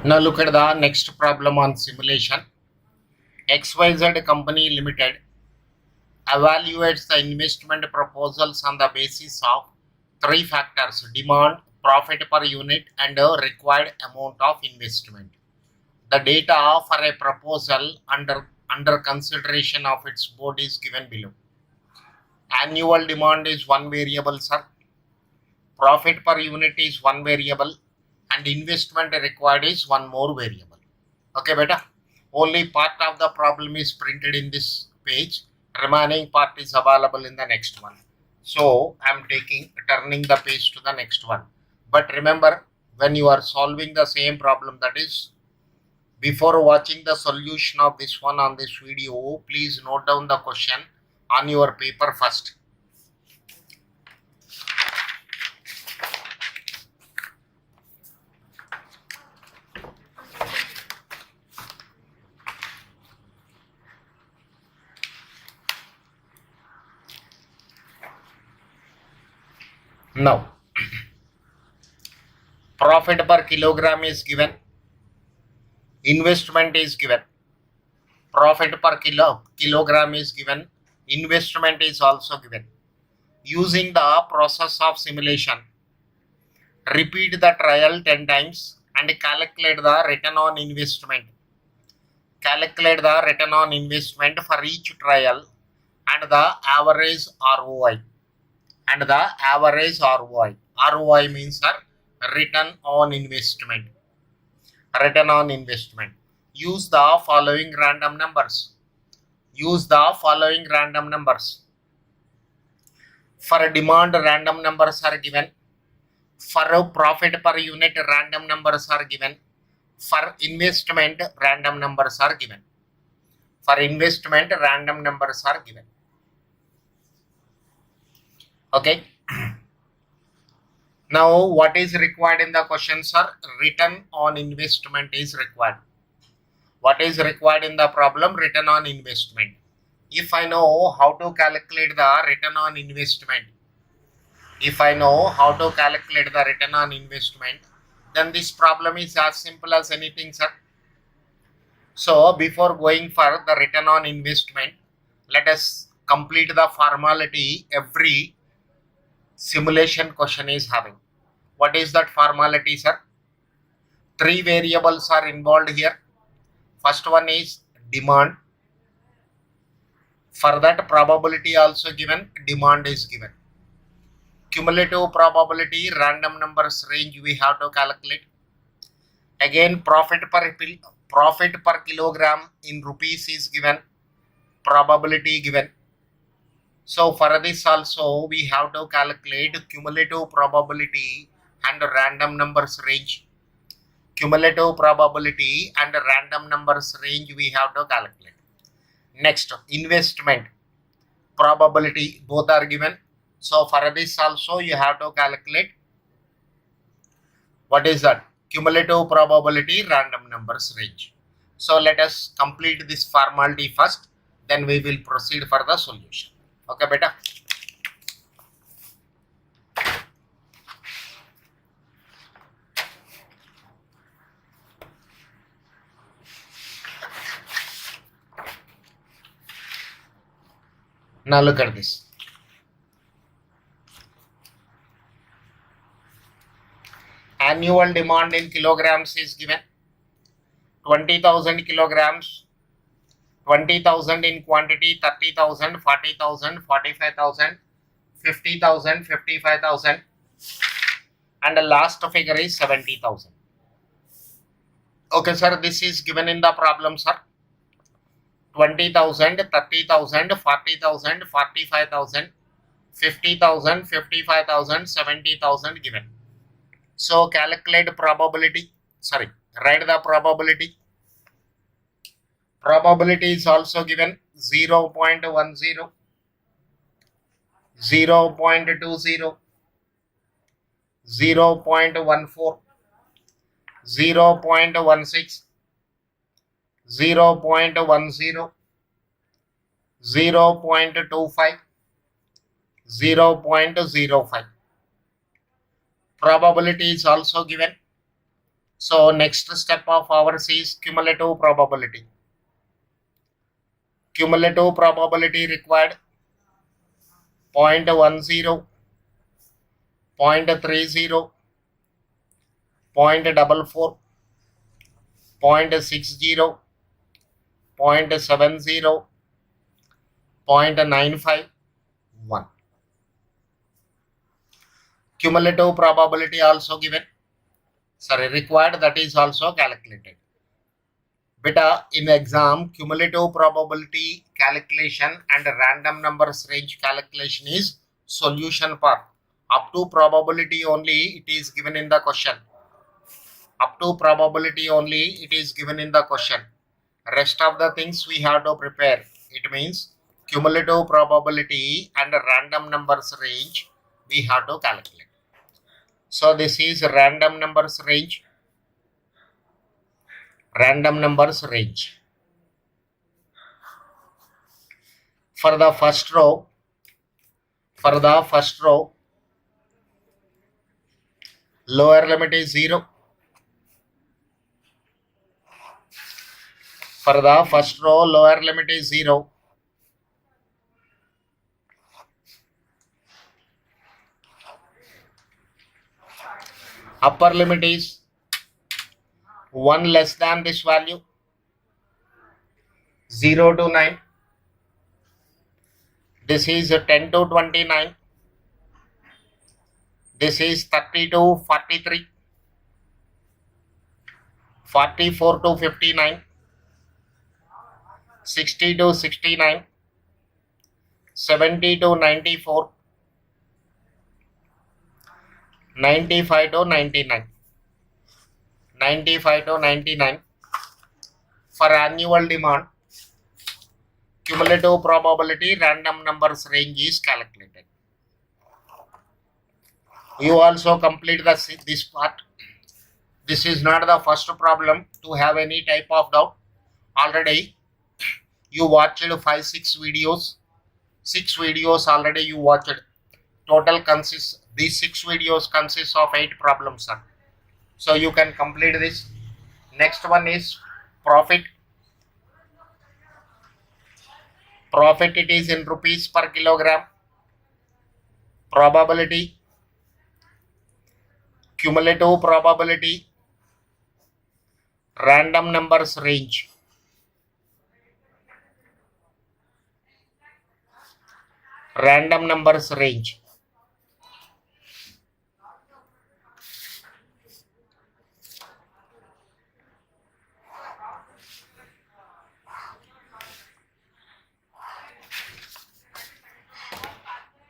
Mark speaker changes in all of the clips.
Speaker 1: Now look at the next problem on simulation. XYZ Company Limited evaluates the investment proposals on the basis of three factors: demand, profit per unit, and a required amount of investment. The data for a proposal under consideration of its board is given below. Annual demand is one variable, sir. Profit per unit is one variable, and investment required is one more variable. Okay, beta. Only part of the problem is printed in this page. Remaining part is available in the next one. So I am turning the page to the next one. But remember, when you are solving the same problem, that is, before watching the solution of this one on this video, please note down the question on your paper first. Now, profit per kilogram is given, investment is given, profit per kilogram is given, investment is also given. Using the process of simulation, repeat the trial 10 times and calculate the return on investment. Calculate the return on investment for each trial and the average ROI. And the average ROI. ROI means return on investment. Return on investment. Use the following random numbers. Use the following random numbers. For demand, random numbers are given. For profit per unit, random numbers are given. For investment, random numbers are given. For investment, random numbers are given. Okay. Now, what is required in the question, sir? Return on investment is required. What is required in the problem? Return on investment. If I know how to calculate the return on investment, then this problem is as simple as anything, sir. So, before going for the return on investment, let us complete the formality every simulation question is having. What is that formality, sir? Three variables are involved here. First one is demand. For that, probability also given, demand is given. Cumulative probability, random numbers range we have to calculate. Again, profit per kilogram in rupees is given, probability given. So for this also we have to calculate cumulative probability and random numbers range. Cumulative probability and random numbers range we have to calculate. Next, investment probability, both are given. So for this also you have to calculate what is that? Cumulative probability, random numbers range. So let us complete this formality first, then we will proceed for the solution. Okay, beta. Now look at this. Annual demand in kilograms is given. 20,000 kilograms, 20,000 in quantity, 30,000, 40,000, 45,000, 50,000, 55,000, and the last figure is 70,000. Okay, sir, this is given in the problem, sir. 20,000, 30,000, 40,000, 45,000, 50,000, 55,000, 70,000 given. So calculate probability. Sorry, write the probability. Probability is also given 0.10, 0.20, 0.14, 0.16, 0.10, 0.25, 0.05. Probability is also given So next step of ours is cumulative probability. Cumulative probability required 0.10, 0.30, 0.44, 0.60, 0.70, 0.951. Cumulative probability also given. Required, that is also calculated. Beta, in exam, cumulative probability calculation and random numbers range calculation is solution part. Up to probability only it is given in the question. Up to probability only it is given in the question. Rest of the things we have to prepare. It means cumulative probability and random numbers range we have to calculate. So this is random numbers range. Random numbers range. For the first row, lower limit is 0. For the first row, lower limit is 0. Upper limit is 1 less than this value, 0 to 9. This is 10 to 29. This is 30 to 43. 44 to 59. 60 to 69. 70 to 94. 95 to 99. 95 to 99. For annual demand, cumulative probability random numbers range is calculated. You also complete this part. This is not the first problem to have any type of doubt. Already you watched 5-6 videos. 6 videos already you watched. Total consists, these 6 videos consist of 8 problems, sir. So you can complete this. Next one is profit. Profit, it is in rupees per kilogram. Probability, cumulative probability, random numbers range. Random numbers range.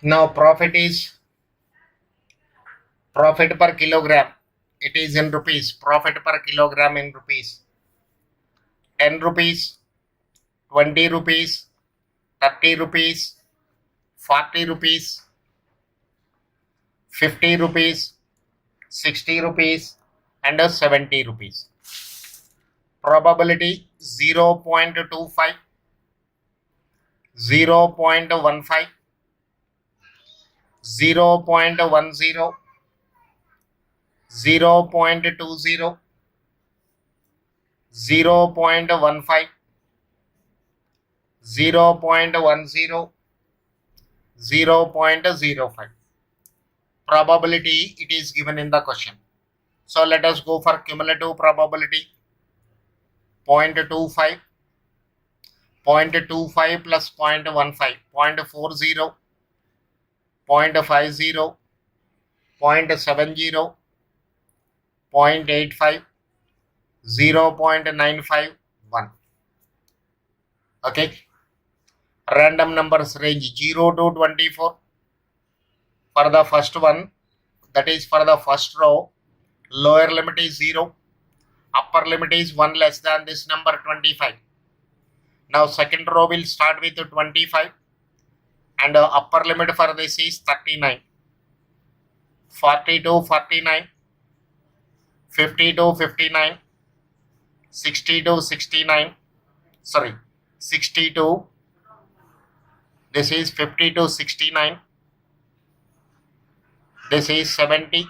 Speaker 1: Now profit is profit per kilogram. It is in rupees. Profit per kilogram in rupees. 10 rupees, 20 rupees, 30 rupees, 40 rupees, 50 rupees, 60 rupees, and 70 rupees. Probability 0.25, 0.15, 0.10, 0.20, 0.15, 0.10, 0.05. Probability it is given in the question. So let us go for cumulative probability. 0.25, 0.25 plus 0.15, 0.40, 0.50, 0.70, 0.85, 0.951. Okay. Random numbers range 0 to 24. For the first one, that is for the first row, lower limit is 0. Upper limit is 1 less than this number 25. Now second row will start with 25 and upper limit for this is 39. 40 to 49. 50 to 59. 60 to 69. 60 to, this is 50 to 69. This is 70.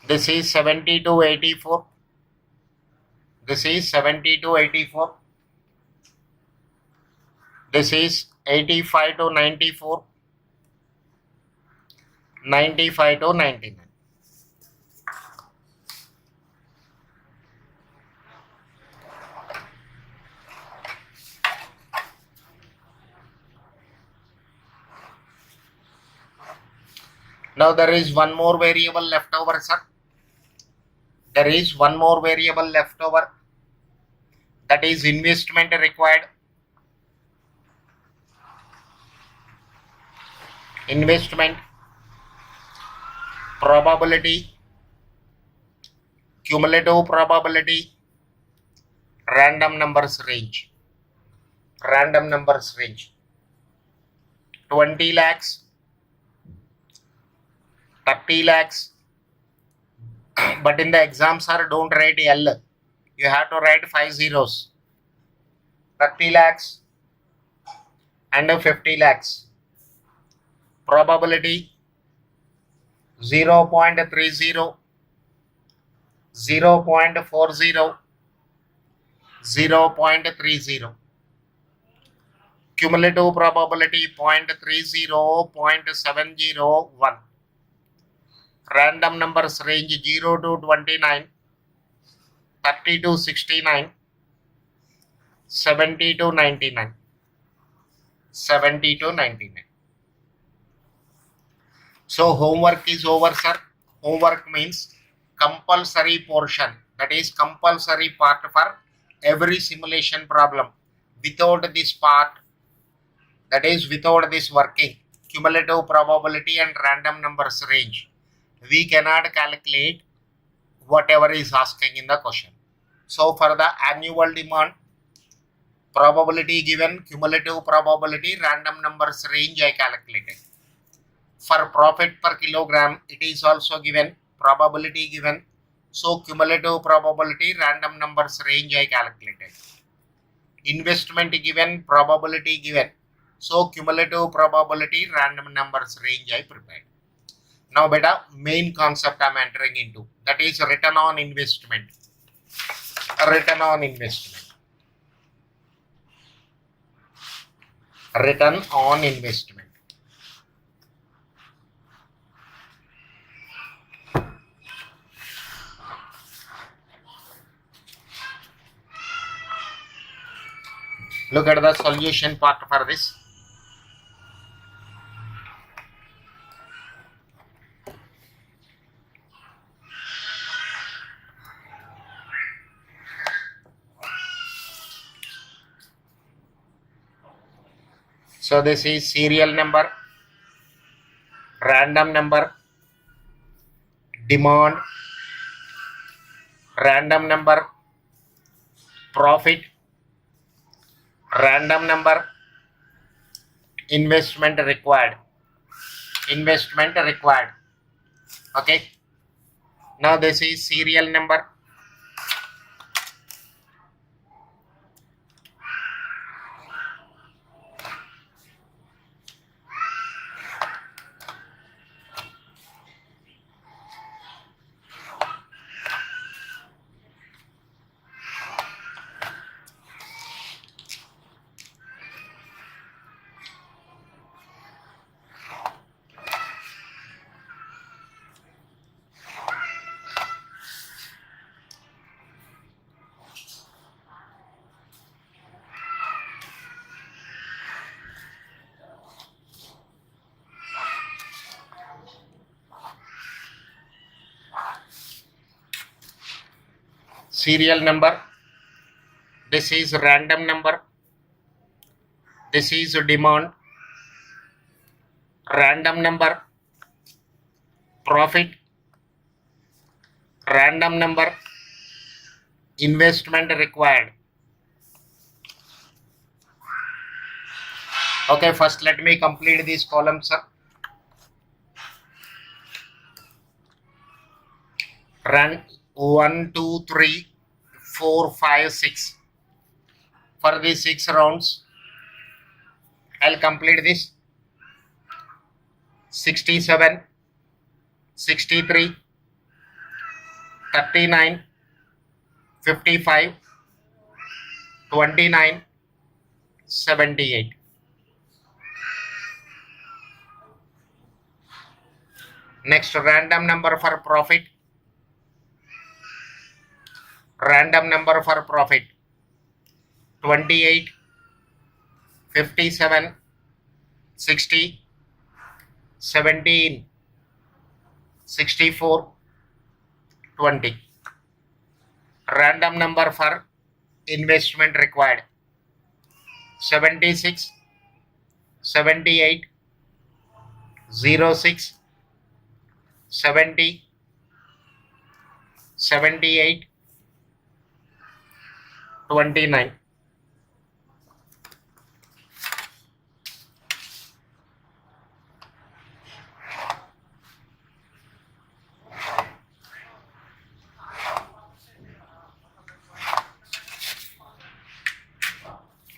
Speaker 1: This is 70 to 84. This is 70 to 84. This is 85 to 94. 95 to 99. Now there is one more variable left over, sir. There is one more variable left over, that is investment required. Investment, probability, cumulative probability, random numbers range. Random numbers range. 20 lakhs, 30 lakhs. But in the exam, sir, don't write L. You have to write 5 zeros. 30 lakhs and 50 lakhs. Probability 0.30, 0.40, 0.30. Cumulative probability 0.30, 0.701. Random numbers range 0 to 29, 30 to 69, 70 to 99. 70 to 99. So homework is over, sir. Homework means compulsory portion, that is compulsory part for every simulation problem. Without this part, that is without this working, cumulative probability and random numbers range, we cannot calculate whatever is asking in the question. So for the annual demand, probability given, cumulative probability, random numbers range I calculated. For profit per kilogram, it is also given, probability given, so cumulative probability, random numbers range I calculated. Investment given, probability given, so cumulative probability, random numbers range I prepared. Now beta, main concept I am entering into, that is return on investment. Return on investment. Return on investment. Look at the solution part for this. So this is serial number, random number, demand, random number, profit, random number, investment required. Investment required. Okay. Now this is serial number. Serial number, this is random number, this is demand, random number, profit, random number, investment required. Okay, first let me complete these columns, sir. Run 1, 2, 3, 4, 5, 6. For these 6 rounds, I'll complete this. 67, 63, 39, 55, 29, 78. Next, random number for profit. Random number for profit 28, 57, 60, 17, 64, 20. Random number for investment required 76, 78, 06, 70, 78, 29.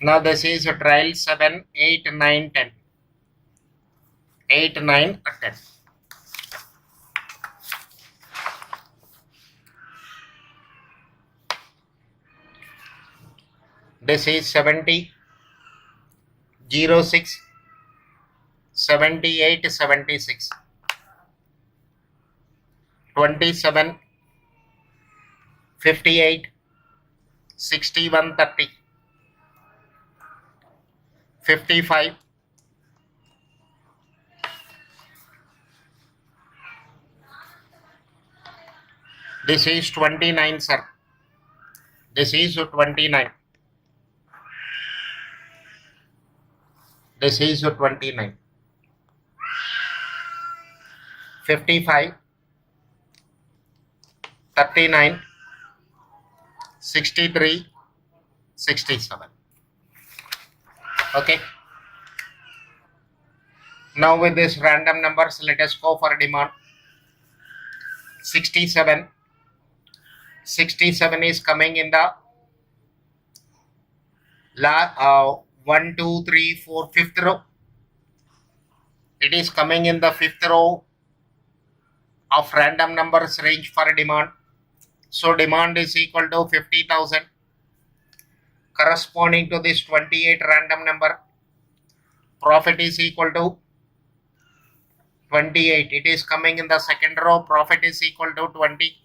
Speaker 1: Now this is trial 7, 8, 9, 10. 8, 9, 10. This is 70, 06, 78, 76. 27, 58, 61, 30. 55, this is 29, sir. This is 29. This is 29. 55, 39, 63, 67. Okay. Now with this random numbers, let us go for demand. 67. 67 is coming in the 1, 2, 3, 4, fifth row. It is coming in the fifth row of random numbers range for demand. So demand is equal to 50,000. Corresponding to this 28 random number, profit is equal to 28. It is coming in the second row. Profit is equal to 20.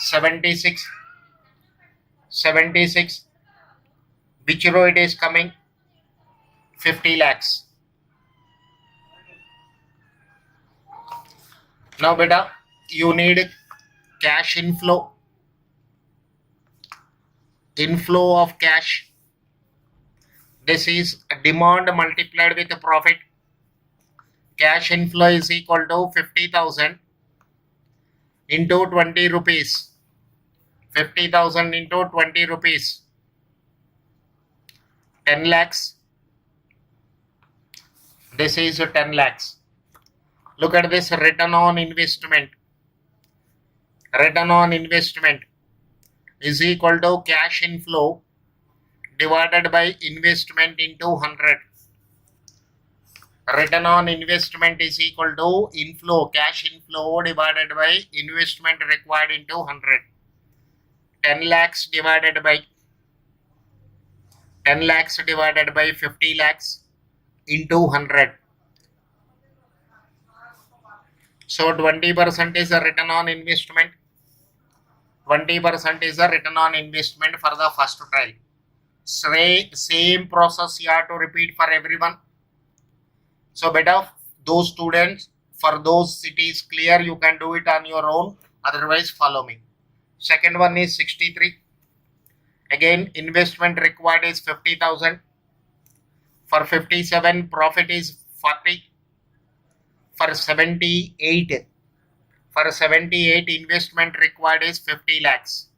Speaker 1: 76. 76. Which row it is coming? 50 lakhs. Now beta, you need cash inflow. Inflow of cash. This is demand multiplied with profit. Cash inflow is equal to 50,000 into 20 rupees. 50,000 into 20 rupees. 10 lakhs. This is 10 lakhs. Look at this return on investment. Return on investment is equal to cash inflow divided by investment into 100. Return on investment is equal to inflow, cash inflow divided by investment required into 100. 10 lakhs divided by 50 lakhs into 100. So 20% is a return on investment. 20% is a return on investment for the first trial. Same process you have to repeat for everyone. So better those students, for those it is clear, you can do it on your own. Otherwise follow me. Second one is 63. Again investment required is 50,000. For 57 profit is 40. For 78 investment required is 50 lakhs.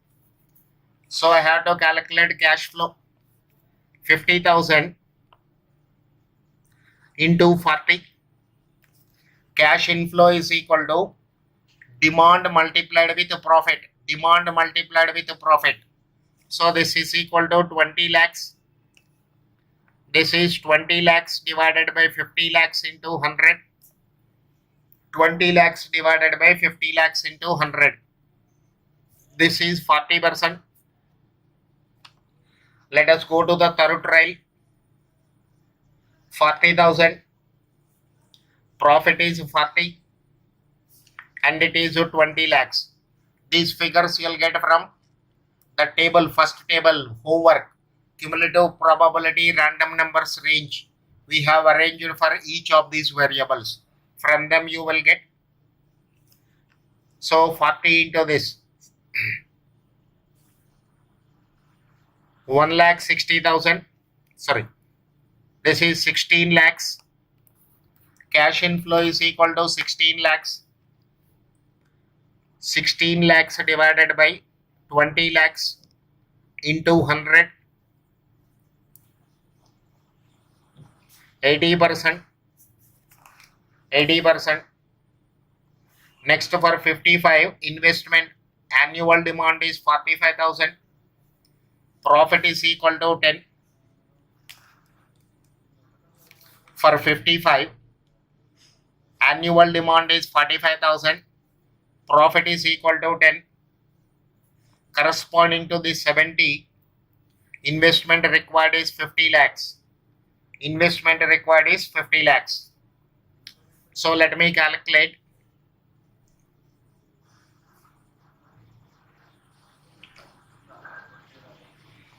Speaker 1: So I have to calculate cash flow. 50,000 into 40. Cash inflow is equal to demand multiplied with profit. Demand multiplied with profit. So this is equal to 20 lakhs. This is 20 lakhs divided by 50 lakhs into 100. 20 lakhs divided by 50 lakhs into 100. This is 40%. Let us go to the third trial. 40,000. Profit is 40 and it is 20 lakhs. These figures you'll get from the table, first table, homework, cumulative probability, random numbers range. We have arranged for each of these variables. From them you will get. So 40 into this. 1,60,000. Sorry. This is 16 lakhs. Cash inflow is equal to 16 lakhs. 16 lakhs divided by 20 lakhs into 100. 80%. 80%. Next for 55, investment annual demand is 45,000. Profit is equal to 10. For 55, annual demand is 45,000. Profit is equal to 10. Corresponding to the 70, investment required is 50 lakhs. Investment required is 50 lakhs. So let me calculate.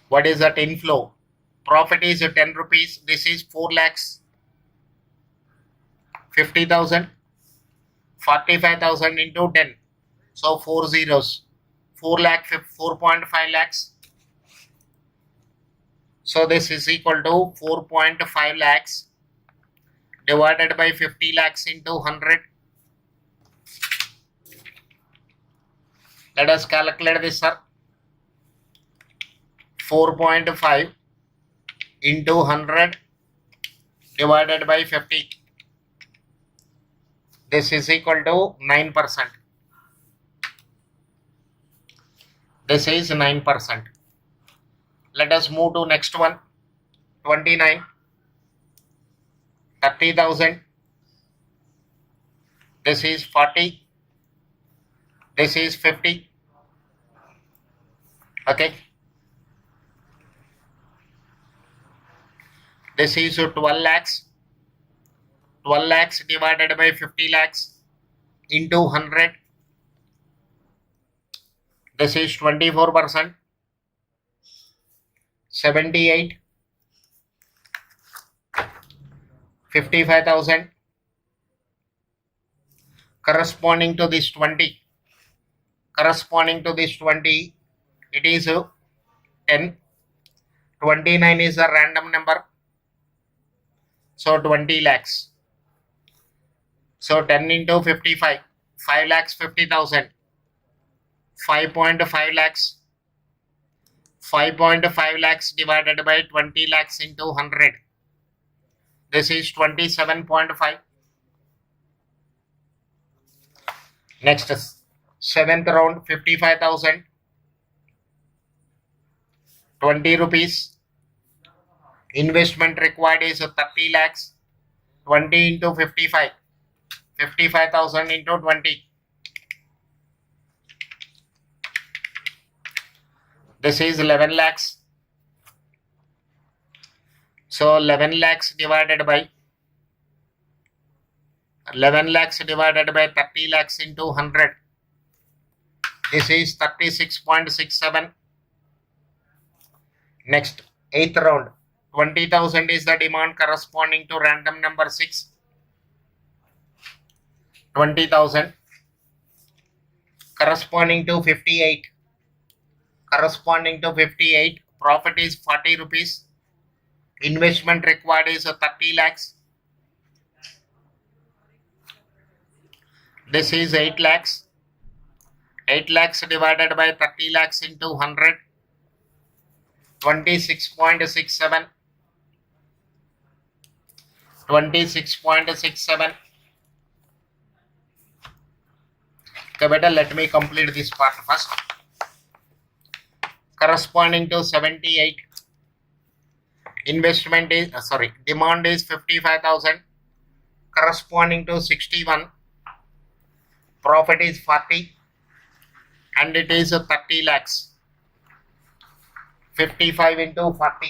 Speaker 1: What is that inflow? Profit is 10 rupees. This is 4 lakhs. 50,000. 45,000 into 10. So 4 zeros. 4 lakh, 4.5 lakhs. So this is equal to 4.5 lakhs divided by 50 lakhs into 100. Let us calculate this, sir. 4.5 into 100 divided by 50. This is equal to 9%. This is 9%. Let us move to next one. 29. 30,000. This is 40. This is 50. Okay. This is 12 lakhs. 12 lakhs divided by 50 lakhs into 100. This is 24%. 78. 55,000. Corresponding to this 20. Corresponding to this 20, it is 10. 29 is a random number. So 20 lakhs. So 10 into 55. 5 lakhs 50,000. 5.5 lakhs. 5.5 lakhs divided by 20 lakhs into 100. This is 27.5. Next, 7th round, 55,000. 20 rupees. Investment required is 30 lakhs. 20 into 55. 55,000 into 20. This is 11 lakhs. So 11 lakhs divided by 30 lakhs into 100. This is 36.67. Next, 8th round. 20,000 is the demand corresponding to random number 6. 20,000 corresponding to 58. Corresponding to 58. Profit is 40 rupees. Investment required is 30 lakhs. This is 8 lakhs. 8 lakhs divided by 30 lakhs into 100. 26.67. 26.67. Okay, better let me complete this part first. Corresponding to 78. Investment is demand is 55,000. Corresponding to 61. Profit is 40. and it is 30 lakhs. 55 into 40.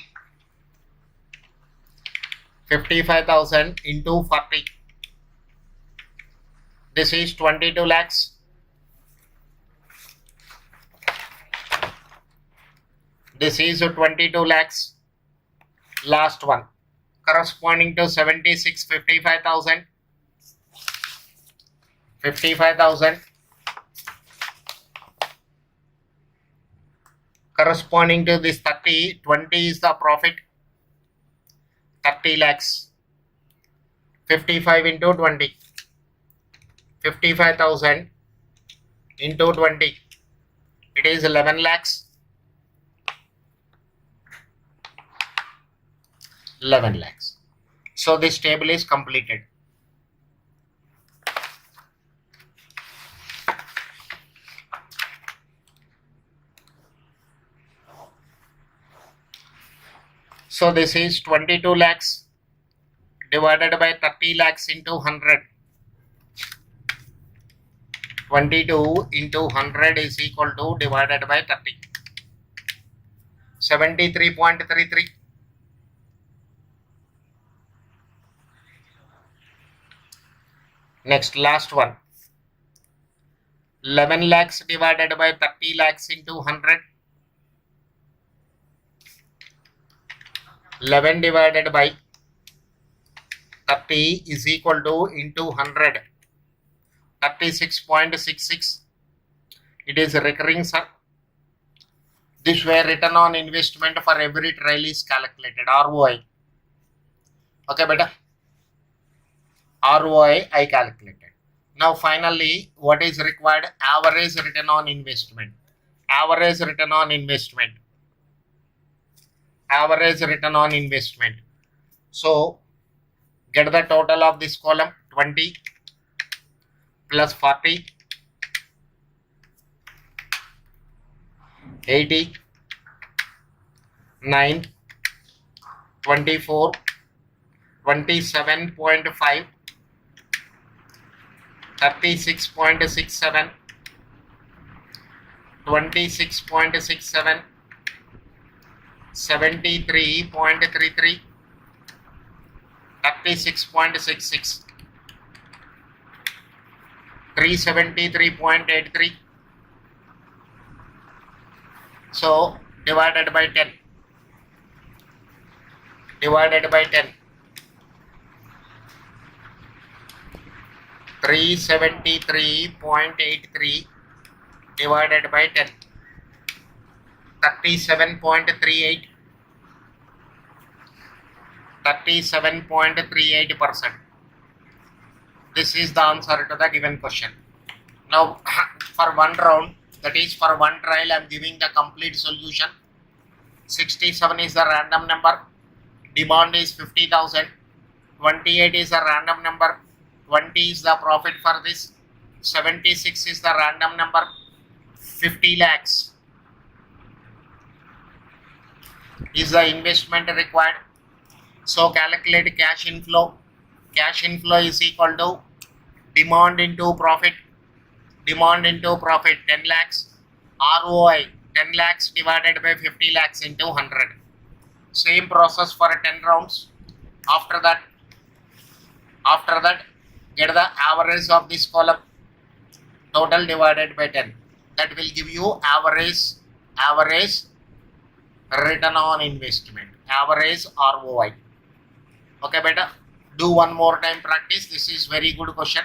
Speaker 1: 55,000 into 40. This is 22 lakhs. This is 22 lakhs. Last one. Corresponding to 76, 55,000. 55,000. Corresponding to this 30, 20 is the profit. 30 lakhs. 55 into 20. 55,000 into 20. It is 11 lakhs. 11 lakhs. So this table is completed. So this is 22 lakhs divided by 30 lakhs into 100. 22 into 100 is equal to divided by 30. 73.33. Next, last one. 11 lakhs divided by 30 lakhs into 100. 11 divided by 30 is equal to into 100. 36.66. It is recurring, sir. This way return on investment for every trial is calculated. ROI. Okay, beta. ROI I calculated. Now finally, what is required? Average return on investment. Average return on investment. Average return on investment. So get the total of this column. 20 plus 40, 80, 9, 24, 27.5, 36.67, 26.67, 73.33, 36.66, 373.83. So divided by 10. Divided by 10. 373.83 divided by 10. 37.38. 37.38%. This is the answer to the given question. Now, for one round, that is for one trial, I am giving the complete solution. 67 is the random number. Demand is 50,000. 28 is a random number. 20 is the profit for this. 76 is the random number. 50 lakhs is the investment required. So calculate cash inflow. Cash inflow is equal to demand into profit. Demand into profit 10 lakhs. ROI 10 lakhs divided by 50 lakhs into 100. Same process for 10 rounds. After that, get the average of this column. Total divided by 10. That will give you average return on investment. Average ROI. Okay, beta. Do one more time practice. This is very good question.